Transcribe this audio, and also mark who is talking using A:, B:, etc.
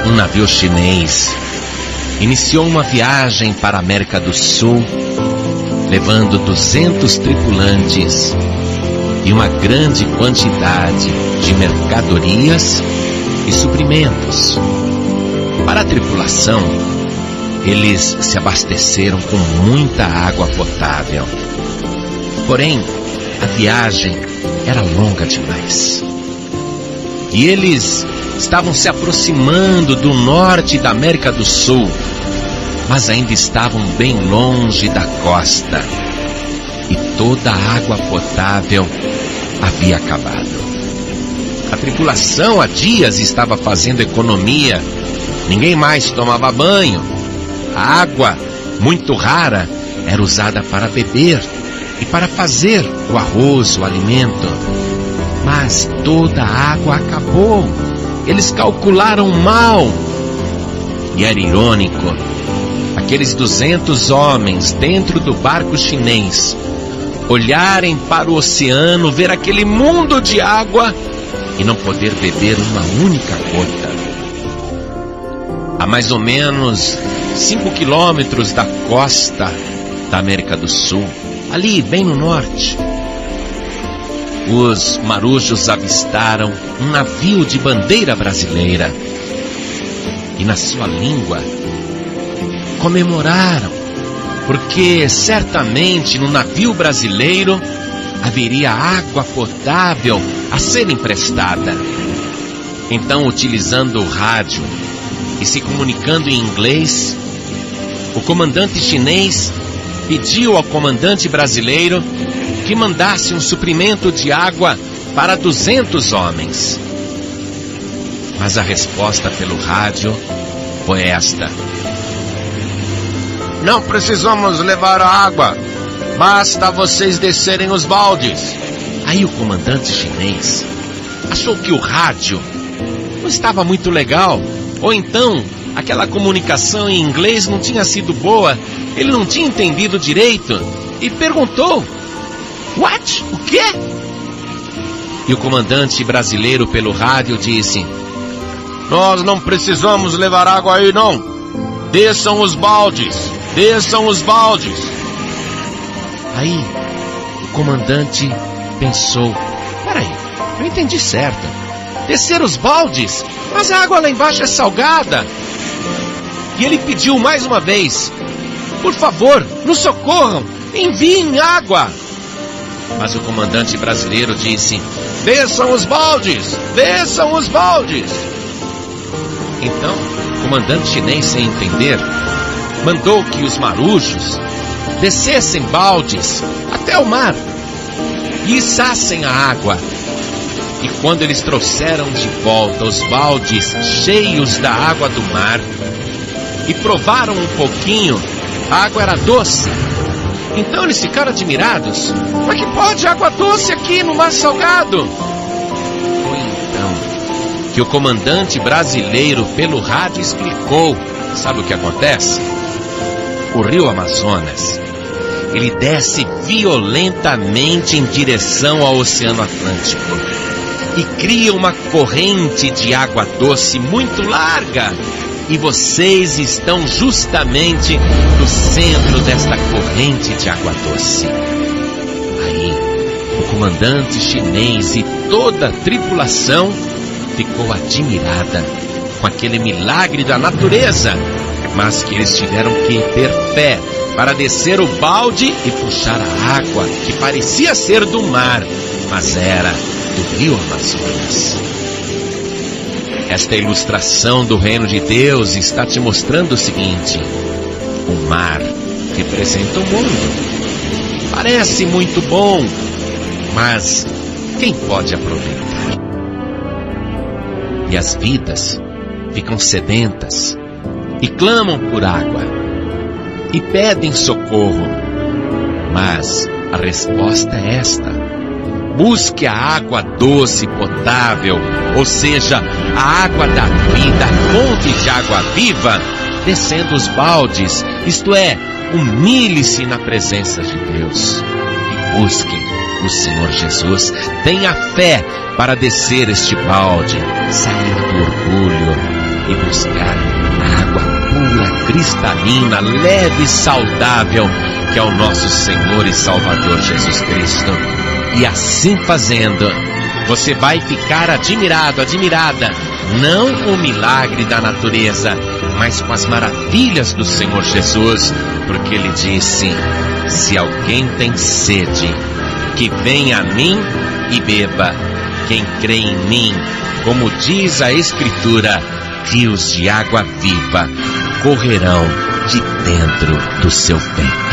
A: um navio chinês iniciou uma viagem para a América do Sul, levando 200 tripulantes e uma grande quantidade de mercadorias e suprimentos. Para a tripulação, eles se abasteceram com muita água potável. Porém, a viagem era longa demais. E eles estavam se aproximando do norte da América do Sul, mas ainda estavam bem longe da costa. E toda a água potável havia acabado. A tripulação há dias estava fazendo economia. Ninguém mais tomava banho. A água, muito rara, era usada para beber e para fazer o arroz, o alimento. Mas toda a água acabou. Eles calcularam mal. E era irônico. Aqueles 200 homens dentro do barco chinês olharem para o oceano, ver aquele mundo de água e não poder beber uma única gota. A mais ou menos 5 quilômetros da costa da América do Sul, ali bem no norte, os marujos avistaram um navio de bandeira brasileira e na sua língua comemoraram, porque certamente no navio brasileiro haveria água potável a ser emprestada. Então, utilizando o rádio e se comunicando em inglês, o comandante chinês pediu ao comandante brasileiro que mandasse um suprimento de água para 200 homens. Mas a resposta pelo rádio foi esta: não precisamos levar a água, basta vocês descerem os baldes. Aí o comandante chinês achou que o rádio não estava muito legal, ou então aquela comunicação em inglês não tinha sido boa, ele não tinha entendido direito e perguntou: what? O quê? E o comandante brasileiro pelo rádio disse: nós não precisamos levar água aí não, desçam os baldes, desçam os baldes. Aí o comandante pensou: peraí, eu entendi certo, descer os baldes? Mas a água lá embaixo é salgada. E ele pediu mais uma vez: por favor, nos socorram, enviem água. Mas o comandante brasileiro disse: desçam os baldes, desçam os baldes. Então, o comandante chinês, sem entender, mandou que os marujos descessem baldes até o mar e içassem a água. E quando eles trouxeram de volta os baldes cheios da água do mar e provaram um pouquinho, a água era doce. Então eles ficaram admirados: como é que pode água doce aqui no mar salgado? Foi então que o comandante brasileiro pelo rádio explicou: sabe o que acontece? O rio Amazonas, ele desce violentamente em direção ao Oceano Atlântico e cria uma corrente de água doce muito larga. E vocês estão justamente no centro desta corrente de água doce. Aí, o comandante chinês e toda a tripulação ficou admirada com aquele milagre da natureza, mas que eles tiveram que ter fé para descer o balde e puxar a água que parecia ser do mar, mas era do rio Amazonas. Esta ilustração do reino de Deus está te mostrando o seguinte: o mar representa o mundo. Parece muito bom, mas quem pode aproveitar? E as vidas ficam sedentas e clamam por água e pedem socorro. Mas a resposta é esta: busque a água doce potável, ou seja, a água da vida, a fonte de água viva, descendo os baldes, isto é, humilhe-se na presença de Deus e busque o Senhor Jesus. Tenha fé para descer este balde, sair do orgulho e buscar a água pura, cristalina, leve e saudável, que é o nosso Senhor e Salvador Jesus Cristo. E assim fazendo, você vai ficar admirado, admirada, não com o milagre da natureza, mas com as maravilhas do Senhor Jesus, porque Ele disse: se alguém tem sede, que venha a mim e beba. Quem crê em mim, como diz a Escritura, rios de água viva correrão de dentro do seu peito.